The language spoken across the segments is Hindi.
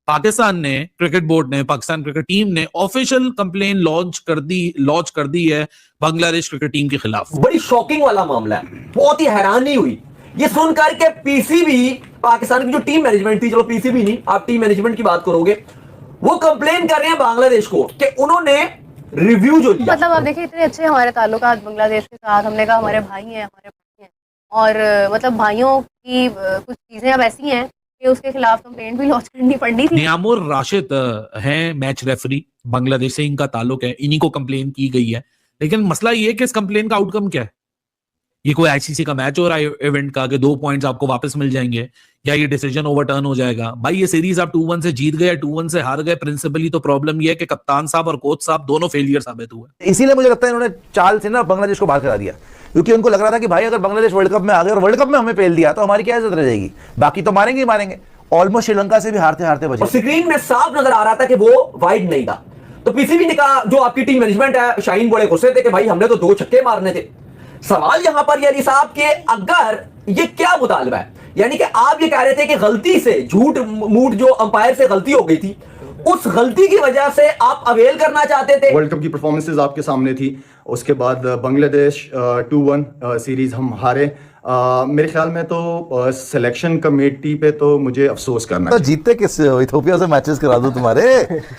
पाकिस्तान ने, क्रिकेट बोर्ड ने, पाकिस्तान क्रिकेट टीम ने ऑफिशियल कंप्लेन लॉन्च कर दी है बांग्लादेश क्रिकेट टीम के खिलाफ। बड़ी शॉकिंग वाला मामला है, बहुत ही हैरानी हुई ये सुनकर के पीसीबी, पाकिस्तान की जो टीम मैनेजमेंट थी, चलो पीसीबी नहीं, आप टीम मैनेजमेंट की बात करोगे, वो कंप्लेन कर रहे हैं बांग्लादेश को कि उन्होंने रिव्यू जो दिया। मतलब आप देखिए इतने अच्छे हमारे ताल्लुकात बांग्लादेश के साथ, हमने कहा हमारे भाई हैं, हमारे भाई हैं, और मतलब भाइयों की कुछ चीजें अब ऐसी हैं कि उसके खिलाफ कंप्लेंट भी लॉन्च करनी पड़नी थी। नियामुर राशिद हैं मैच रेफरी, बांग्लादेश से इनका ताल्लुक है, इन्हीं को कंप्लेन की गई है। लेकिन मसला ये है कि इस कंप्लेन का आउटकम क्या है? ये कोई आईसीसी का मैच हो रहा है इवेंट का कि 2 पॉइंट्स आपको वापस मिल जाएंगे, या ये डिसीजन ओवरटर्न हो जाएगा? भाई ये सीरीज आप 2-1 से जीत गए, 2-1 से हार गए, प्रिंसिपली तो प्रॉब्लम ये है कि कप्तान साहब और कोच साहब दोनों फेलियर साबित हुए। इसीलिए मुझे लगता है इन्होंने चाल से ना बांग्लादेश को बाहर करा दिया, क्योंकि उनको लग रहा था कि भाई अगर बांग्लादेश वर्ल्ड कप में आ गए और वर्ल्ड कप में हमें पेल दिया तो हमारी क्या इज्जत रह जाएगी, बाकी तो मारेंगे ही मारेंगे। ऑलमोस्ट श्रीलंका से भी हारते हारते बचे। स्क्रीन में साफ नजर आ रहा था कि वो वाइड नहीं था, तो पीसीबी ने कहा, जो आपकी टीम मैनेजमेंट है, शाहीन बड़े गुस्से थे कि भाई हमने तो 2 छक्के मारने थे। सवाल यहां पर ये अली साहब के, अगर ये क्या मुतालबा है, यानी कि आप ये कह रहे थे कि गलती से झूठ मूठ जो अंपायर से गलती हो गई थी, उस गलती की वजह से आप अवेल करना चाहते थे। वर्ल्ड कप की परफॉर्मेंसेस आपके सामने थी, उसके बाद बांग्लादेश 2-1 सीरीज हम हारे। मेरे ख्याल में तो सिलेक्शन कमेटी पे तो मुझे अफसोस करना तो जीतते किससे हो? इथोपिया से मैचेस करा दो तुम्हारे।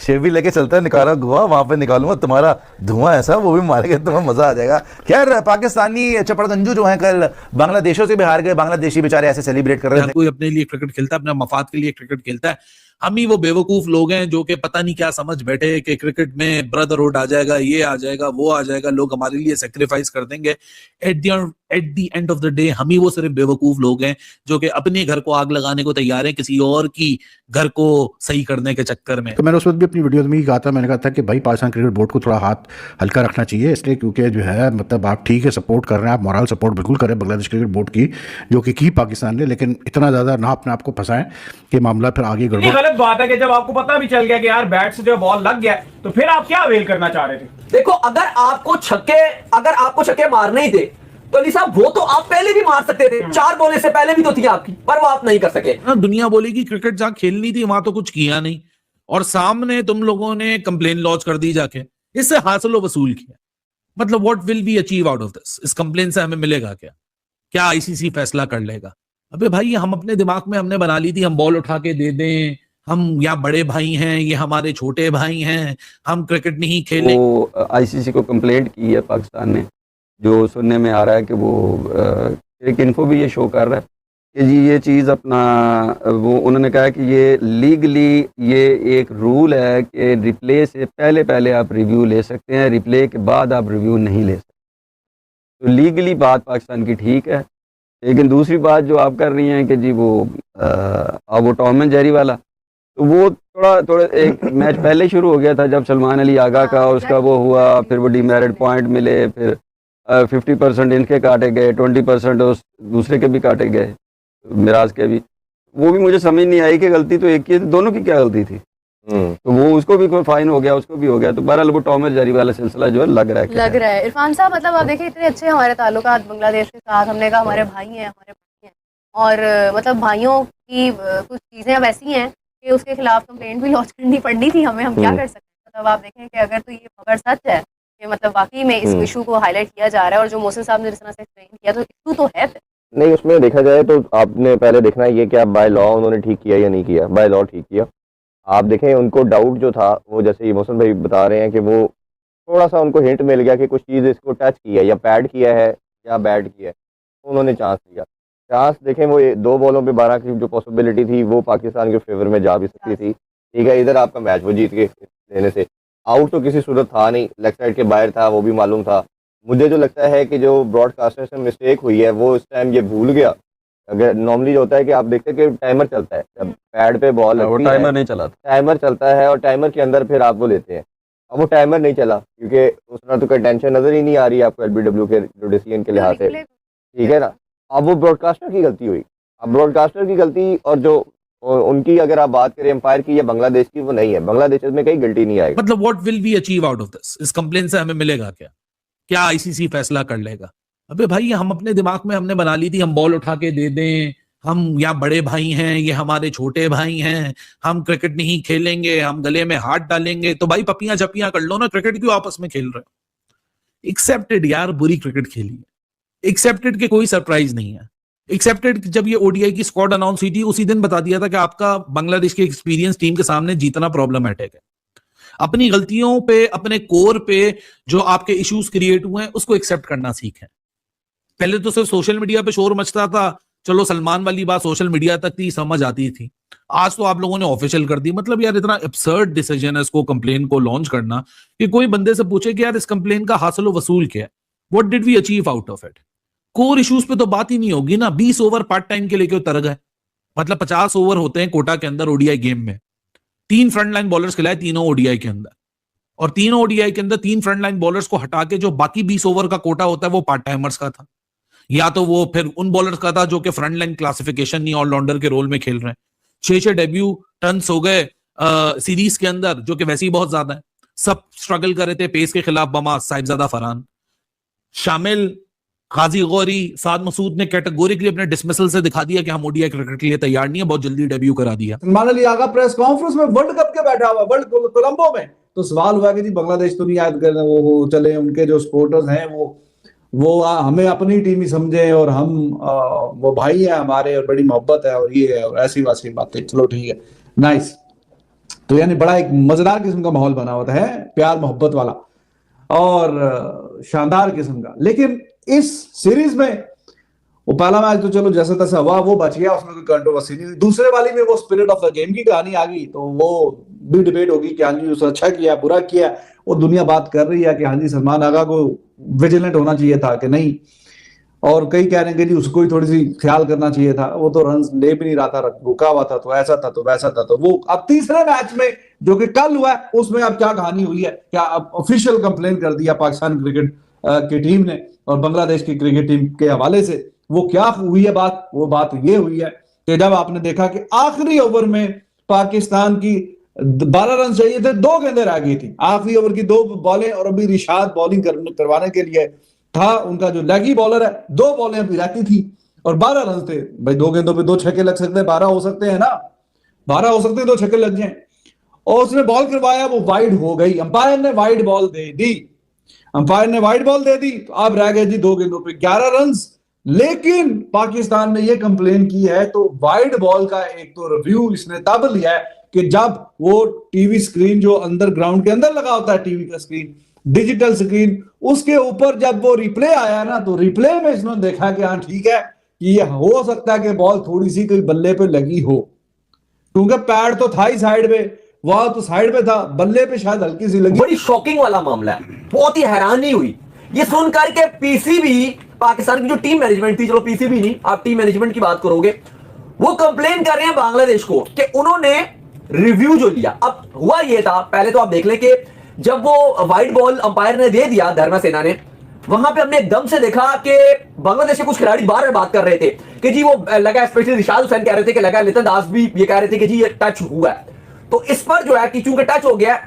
शेवी लेके चलता है निकारा गोवा, वहां पे निकालूंगा तुम्हारा धुआं ऐसा, वो भी मारेंगे, तुम्हें मजा आ जाएगा। खैर पाकिस्तानी चपड़गंजू जो है कल बांग्लादेशों से भी हार गए, बांग्लादेशी बेचारे ऐसे सेलिब्रेट कर रहे थे। कोई अपने लिए क्रिकेट खेलता है, अपने मफाद के लिए क्रिकेट खेलता है। हम ही वो बेवकूफ लोग हैं जो कि पता नहीं क्या समझ बैठे कि क्रिकेट में ब्रदरहुड आ जाएगा, ये आ जाएगा, वो आ जाएगा, लोग हमारे लिए सेक्रीफाइस कर देंगे। At the end of the day हम ही वो सिर्फ बेवकूफ लोग हैं जो कि अपने घर को आग लगाने को तैयार हैं किसी और की घर को सही करने के चक्कर में। तो मैंने उस वक्त भी अपनी वीडियो में ही कहा था, मैंने कहा था कि भाई पाकिस्तान क्रिकेट बोर्ड को थोड़ा हाथ हल्का रखना चाहिए, इसलिए क्योंकि जो है मतलब आप ठीक है सपोर्ट कर रहे हैं, आप मॉरल सपोर्ट बिल्कुल करें बांग्लादेश क्रिकेट बोर्ड की, जो कि की पाकिस्तान ने, लेकिन इतना ज़्यादा ना अपने आप को फंसाएं कि मामला फिर आगे गड़बड़। गलत बात है कि जब आपको पता भी चल गया कि यार बैट से जो बॉल लग गया, तो फिर आप क्या अवेल करना चाह रहे थे? देखो, अगर आपको छक्के मारने ही थे तो अली साहब वो तो आप पहले भी मार सकते थे, 4 बॉलें से पहले भी तो थी आपकी, पर वो आप नहीं कर सके। दुनिया बोलेगी क्रिकेट जहां खेलनी थी वहां तो कुछ किया नहीं, और सामने तुम लोगों ने कंप्लेन लॉन्च कर दी जाके, इससे हासिल वसूल किया। मतलब what will be achieve out of this? इस कंप्लेन से हमें मिलेगा क्या? क्या आईसीसी फैसला कर लेगा? अबे भाई हम अपने दिमाग में हमने बना ली थी हम बॉल उठा के दे दें, हम यहाँ बड़े भाई हैं, ये हमारे छोटे भाई हैं, हम क्रिकेट नहीं खेलें। वो आईसीसी को कंप्लेंट की है पाकिस्तान ने, जो सुनने में आ रहा है कि वो एक इन्फो भी ये शो कर रहा है कि जी ये चीज़ अपना, वो उन्होंने कहा कि ये लीगली ये एक रूल है कि रिप्ले से पहले आप रिव्यू ले सकते हैं, रिप्ले के बाद आप रिव्यू नहीं ले सकते। तो लीगली बात पाकिस्तान की ठीक है, लेकिन दूसरी बात जो आप कर रही हैं कि जी वो टॉम एंड जेरी वाला, तो वो थोड़ा एक मैच पहले शुरू हो गया था जब सलमान अली आगा का उसका वो हुआ, फिर वो डीमेरिट पॉइंट मिले, फिर 50% इनके काटे गए, 20% उस दूसरे के भी काटे गए, मिराज के भी। वो भी मुझे समझ नहीं आई कि गलती तो एक की, दोनों की क्या गलती थी। तो वो उसको भी कोई फाइन हो गया, उसको भी हो गया, तो बहरहाल वो टॉम एंड जेरी वाला सिलसिला जो है लग रहा है। इरफान साहब, मतलब आप देखिए इतने अच्छे हमारे ताल्लुकात बांग्लादेश के साथ, हमने कहा हमारे भाई हैं, हमारे भाई हैं, और मतलब भाइयों की कुछ चीजें अब ऐसी हैं कि उसके खिलाफ कंप्लेंट भी लॉन्च करनी पड़नी थी हमें, हम क्या कर सकते हैं? मतलब आप देखें कि अगर तो ये खबर सच है कि मतलब वाकई में इस इशू को हाईलाइट किया जा रहा है, और जो मोहसिन साहब ने जिस तरह से एक्सप्लेन किया, तो इशू तो है। नहीं, उसमें देखा जाए तो आपने पहले देखना है ये कि आप बाय लॉ उन्होंने ठीक किया या नहीं किया। बाय लॉ ठीक किया। आप देखें उनको डाउट जो था वो, जैसे ये मोहसिन भाई बता रहे हैं कि वो थोड़ा सा उनको हिंट मिल गया कि कुछ चीज़ इसको टच किया या पैड किया है या बैट किया है, तो उन्होंने चांस लिया। चांस देखें वो 2 बॉलों पे 12 की जो पॉसिबिलिटी थी वो पाकिस्तान के फेवर में जा भी सकती थी। ठीक है, इधर आपका मैच वो जीत के लेने से आउट तो किसी सूरत था नहीं, लेग साइड के बाहर था, वो भी मालूम था। मुझे जो लगता है कि जो ब्रॉडकास्टर से मिस्टेक हुई है वो इस टाइम ये भूल गया। अगर नॉर्मली जो होता है कि आप देखते हैं कि टाइमर चलता है, जब पैड पे बॉल लगती है टाइमर नहीं चला, टाइमर चलता है और टाइमर के अंदर फिर आप वो लेते हैं। अब वो टाइमर नहीं चला क्योंकि उस तरह तो कोई टेंशन नजर ही नहीं आ रही है आपको एलबीडब्ल्यू के जो डिसीजन के लिहाज से, ठीक है ना। अब वो ब्रॉडकास्टर की गलती हुई, अब ब्रॉडकास्टर की गलती और जो उनकी अगर आप बात करें एम्पायर की या बांग्लादेश की, वो नहीं है। बांग्लादेश में कहीं गिल्टी नहीं आएगी। मतलब what will be achieve out of this? इस कंप्लेन से हमें मिलेगा क्या? क्या आईसीसी फैसला कर लेगा? अबे भाई हम अपने दिमाग में हमने बना ली थी हम बॉल उठा के दे दें, हम यहाँ बड़े भाई हैं, ये हमारे छोटे भाई हैं, हम क्रिकेट नहीं खेलेंगे, हम गले में हाथ डालेंगे, तो भाई पपियां छपियां कर लो ना, क्रिकेट क्यों आपस में खेल रहे हो? एक्सेप्टेड यार, बुरी क्रिकेट खेली है, एक्सेप्टेड के कोई सरप्राइज नहीं है। एक्सेप्टेड जब ये ओडीआई की स्क्वाड अनाउंस हुई थी उसी दिन बता दिया था कि आपका बांग्लादेश की एक्सपीरियंस टीम के सामने जीतना प्रॉब्लमेटिक है। अपनी गलतियों पे, अपने कोर पे जो आपके इश्यूज क्रिएट हुए हैं उसको एक्सेप्ट करना सीखें। पहले तो सिर्फ सोशल मीडिया पे शोर मचता था, चलो सलमान वाली बात सोशल मीडिया तक थी, समझ आती थी। आज तो आप लोगों ने ऑफिशियल कर दी। मतलब यार इतना एब्सर्ड डिसीजन है इसको, कंप्लेन को लॉन्च करना, कि कोई बंदे से पूछे कि यार इस कंप्लेन का हासिल वसूल क्या है, what did we achieve out of it. Core issues पे तो बात ही नहीं होगी ना। 20 ओवर पार्ट टाइम के लेके उतर गए, मतलब 50 ओवर होते हैं कोटा के अंदर ओडीआई गेम में। 3 फ्रंटलाइन बॉलर्स खिलाए तीनों ओडीआई के अंदर, और तीनों ओडीआई के अंदर 3 फ्रंटलाइन बॉलर्स को हटा के जो बाकी 20 ओवर का कोटा होता है वो पार्ट टाइमर्स का था, या तो वो फिर उन बॉलर्स का था जो कि फ्रंटलाइन क्लासिफिकेशन नहीं, ऑलराउंडर के रोल में खेल रहे हैं। 6 डेब्यू टर्न्स हो गए सीरीज के अंदर, जो कि वैसे ही बहुत ज्यादा है। सब स्ट्रगल कर रहे थे पेस के खिलाफ, बमा, साहिबजादा फरहान शामिल, काजी गौरी, साद मसूद ने कैटेगोरिकली अपने डिसमिसल से दिखा दिया कि हम ओडीआई क्रिकेट के लिए तैयार नहीं है, बहुत जल्दी डेब्यू करा दिया। सलमान अली आगा प्रेस कॉन्फ्रेंस में वर्ल्ड कप के बैठा हुआ, वर्ल्ड कोलंबो में, तो सवाल हुआ कि जी बांग्लादेश तो नहीं याद करना, वो चले, उनके जो सपोर्टर्स हैं वो हमें अपनी टीम ही समझे, और हम वो भाई है हमारे और बड़ी मोहब्बत है और ये है और ऐसी वैसी बातें। चलो ठीक है, नाइस। तो यानी बड़ा एक मजेदार किस्म का माहौल बना होता है, प्यार मोहब्बत वाला और शानदार किस्म का। लेकिन इस सीरीज में वो पहला मैच तो चलो जैसा तैसा हुआ, वो बच गया, उसमें कोई कंट्रोवर्सी नहीं। दूसरे वाली में वो स्पिरिट ऑफ द गेम की कहानी आ गई, तो वो भी डिबेट होगी कि हाँ जी उसने अच्छा किया बुरा किया। वो दुनिया बात कर रही है कि हाँ जी सलमान आगा को विजिलेंट होना चाहिए था कि नहीं, और कई कह रहे हैं कि जी उसको ही थोड़ी सी ख्याल करना चाहिए था, वो तो रन ले भी नहीं रहा था, रुका हुआ था, तो ऐसा था तो वैसा था। तो वो अब तीसरे मैच में जो कि कल हुआ है उसमें अब क्या कहानी हुई है, क्या अब ऑफिशियल कंप्लेन कर दिया पाकिस्तान क्रिकेट की टीम ने और बांग्लादेश की क्रिकेट टीम के हवाले से, वो क्या हुई है बात? वो बात ये हुई है कि जब आपने देखा कि आखिरी ओवर में पाकिस्तान की 12 रन चाहिए थे, 2 गेंदें रह गई थी, आखिरी ओवर की 2 बॉलें, और अभी रिशाद बॉलिंग करवाने के लिए था, उनका जो लेगी बॉलर है, 2 बॉलें अभी रहती थी और 12 रन थे। भाई 2 गेंदों पे 2 छक्के लग सकते हैं, 12 हो सकते हैं ना, 12 हो सकते हैं, 2 छक्के लग जाए। और उसने बॉल करवाया, वो वाइड हो गई, अंपायर ने वाइड बॉल दे दी, अंपायर ने वाइड बॉल दे दी, तो अब रह गए जी 2 गेंदों पे 11 रन। लेकिन पाकिस्तान ने ये कंप्लेन की है, तो वाइड बॉल का एक तो रिव्यू इसने तब लिया है कि जब वो टीवी स्क्रीन जो अंदर ग्राउंड के अंदर लगा होता है, टीवी का स्क्रीन, डिजिटल स्क्रीन, उसके ऊपर जब वो रिप्ले आया ना, तो रिप्ले में इसने देखा कि हाँ ठीक है कि ये हो सकता है कि बॉल थोड़ी सी कोई बल्ले पे लगी हो, क्योंकि पैड तो था ही साइड में, वहां तो साइड पे था, बल्ले पे शायद हल्की सी लगी। बड़ी शॉकिंग वाला मामला है, बहुत ही हैरानी हुई ये सुनकर के। पीसीबी, पाकिस्तान की जो टीम मैनेजमेंट थी, चलो पीसीबी नहीं, आप टीम मैनेजमेंट की बात करोगे, वो कंप्लेन कर रहे हैं बांग्लादेश को कि उन्होंने रिव्यू जो लिया। अब हुआ ये था, पहले तो आप देख लें कि जब वो वाइड बॉल अंपायर ने दे दिया, धर्मा सेना ने, वहां पे हमने एकदम से देखा कि बांग्लादेश के कुछ खिलाड़ी बार बात कर रहे थे कि जी वो लगा, स्पेशली रिशाद हुसैन कह रहे थे कि लगा, लितन दास भी ये कह रहे थे कि जी ये टच हुआ है। तो इस पर जो है कि चूंकि टच हो गया,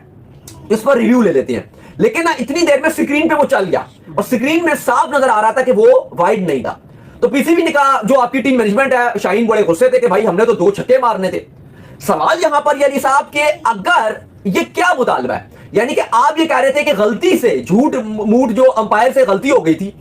इस पर रिव्यू ले लेते हैं। लेकिन ना इतनी देर में स्क्रीन पे वो चल गया और स्क्रीन में साफ नजर आ रहा था कि वो वाइड नहीं था। तो पीसीबी ने कहा, जो आपकी टीम मैनेजमेंट है, शाहीन बड़े गुस्से थे कि भाई हमने तो 2 छक्के मारने थे। सवाल यहां पर यानी साहब के अगर ये क्या मुतालबा है, यानी कि आप ये कह रहे थे कि गलती से झूठ मूठ जो अंपायर से गलती हो गई थी,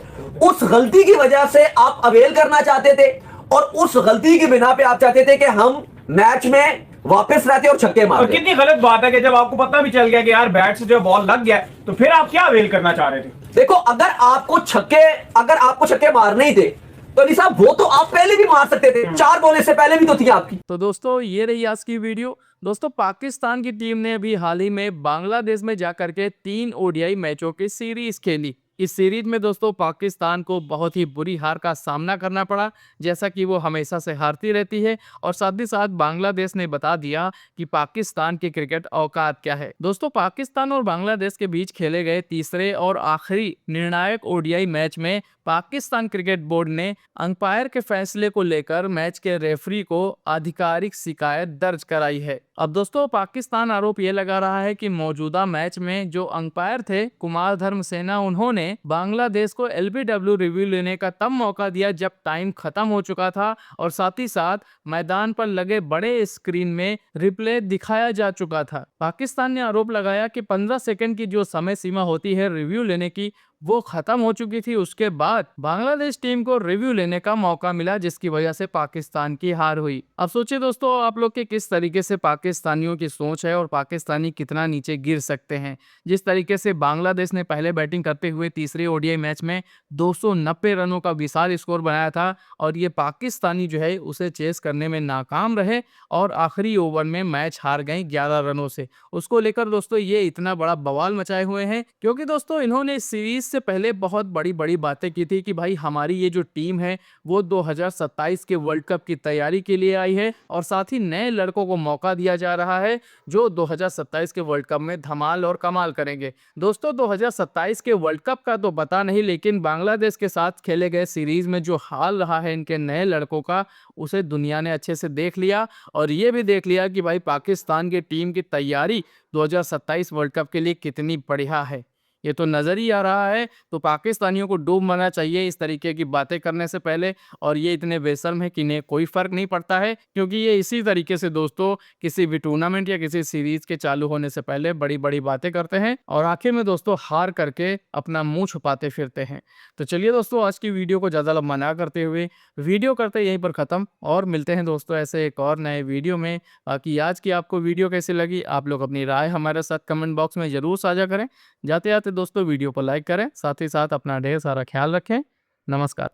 उस गलती की वजह से आप अवेल करना चाहते थे और उस गलती की बिना पे आप चाहते थे कि हम मैच में वापस रहते और छक्के मारते। और कितनी गलत बात है कि जब आपको पता भी चल गया कि यार बैट से जो बॉल लग गया, तो फिर आप क्या अवेल करना चाह रहे थे? देखो, अगर आपको छक्के मारने ही थे तो अली साहब वो तो आप पहले भी मार सकते थे, 4 बॉल से पहले भी तो थी आपकी। तो दोस्तों ये रही आज की वीडियो। दोस्तों पाकिस्तान की टीम ने अभी हाल ही में बांग्लादेश में जाकर के 3 ओडीआई मैचों की सीरीज खेली। इस सीरीज में दोस्तों पाकिस्तान को बहुत ही बुरी हार का सामना करना पड़ा, जैसा कि वो हमेशा से हारती रहती है। और साथ ही साथ बांग्लादेश ने बता दिया कि पाकिस्तान की क्रिकेट औकात क्या है। दोस्तों पाकिस्तान और बांग्लादेश के बीच खेले गए तीसरे और आखिरी निर्णायक ओडीआई मैच में पाकिस्तान क्रिकेट बोर्ड ने अंपायर के फैसले को लेकर मैच के रेफरी को आधिकारिक शिकायत दर्ज कराई है। अब दोस्तों पाकिस्तान आरोप ये लगा रहा है कि मौजूदा मैच में जो अंपायर थे कुमार धर्म सेना, उन्होंने बांग्लादेश को एलबीडब्ल्यू रिव्यू लेने का तब मौका दिया जब टाइम खत्म हो चुका था और साथ ही साथ मैदान पर लगे बड़े स्क्रीन में रिप्ले दिखाया जा चुका था। पाकिस्तान ने आरोप लगाया कि 15 सेकंड की जो समय सीमा होती है रिव्यू लेने की, वो खत्म हो चुकी थी। उसके बाद बांग्लादेश टीम को रिव्यू लेने का मौका मिला, जिसकी वजह से पाकिस्तान की हार हुई। अब सोचिए दोस्तों आप लोग के किस तरीके से पाकिस्तानियों की सोच है और पाकिस्तानी कितना नीचे गिर सकते हैं। जिस तरीके से बांग्लादेश ने पहले बैटिंग करते हुए तीसरे ओडीआई मैच में 290 रनों का विशाल स्कोर बनाया था और ये पाकिस्तानी जो है उसे चेस करने में नाकाम रहे और आखिरी ओवर में मैच हार गए 11 रनों से। उसको लेकर दोस्तों ये इतना बड़ा बवाल मचाए हुए हैं क्योंकि दोस्तों इन्होंने इस सीरीज से पहले बहुत बड़ी बड़ी बातें की थी कि भाई हमारी ये जो टीम है वो 2027 के वर्ल्ड कप की तैयारी के लिए आई है और साथ ही नए लड़कों को मौका दिया जा रहा है जो 2027 के वर्ल्ड कप में धमाल और कमाल करेंगे। दोस्तों 2027 के वर्ल्ड कप का तो पता नहीं, लेकिन बांग्लादेश के साथ खेले गए सीरीज में जो हाल रहा है इनके नए लड़कों का, उसे दुनिया ने अच्छे से देख लिया और ये भी देख लिया कि भाई पाकिस्तान की टीम की तैयारी 2027 वर्ल्ड कप के लिए कितनी बढ़िया है। ये तो नज़र ही आ रहा है। तो पाकिस्तानियों को डूब मरना चाहिए इस तरीके की बातें करने से पहले, और ये इतने बेशर्म है कि इन्हें कोई फ़र्क नहीं पड़ता है क्योंकि ये इसी तरीके से दोस्तों किसी भी टूर्नामेंट या किसी सीरीज़ के चालू होने से पहले बड़ी बड़ी बातें करते हैं और आखिर में दोस्तों हार करके अपना मुंह छुपाते फिरते हैं। तो चलिए दोस्तों आज की वीडियो को ज़्यादा लंबा ना करते हुए वीडियो करते यहीं पर ख़त्म और मिलते हैं दोस्तों ऐसे एक और नए वीडियो में। बाकी आज की आपको वीडियो कैसी लगी आप लोग अपनी राय हमारे साथ कमेंट बॉक्स में ज़रूर साझा करें। जाते जाते दोस्तों वीडियो को लाइक करें, साथ ही साथ अपना ढेर सारा ख्याल रखें। नमस्कार।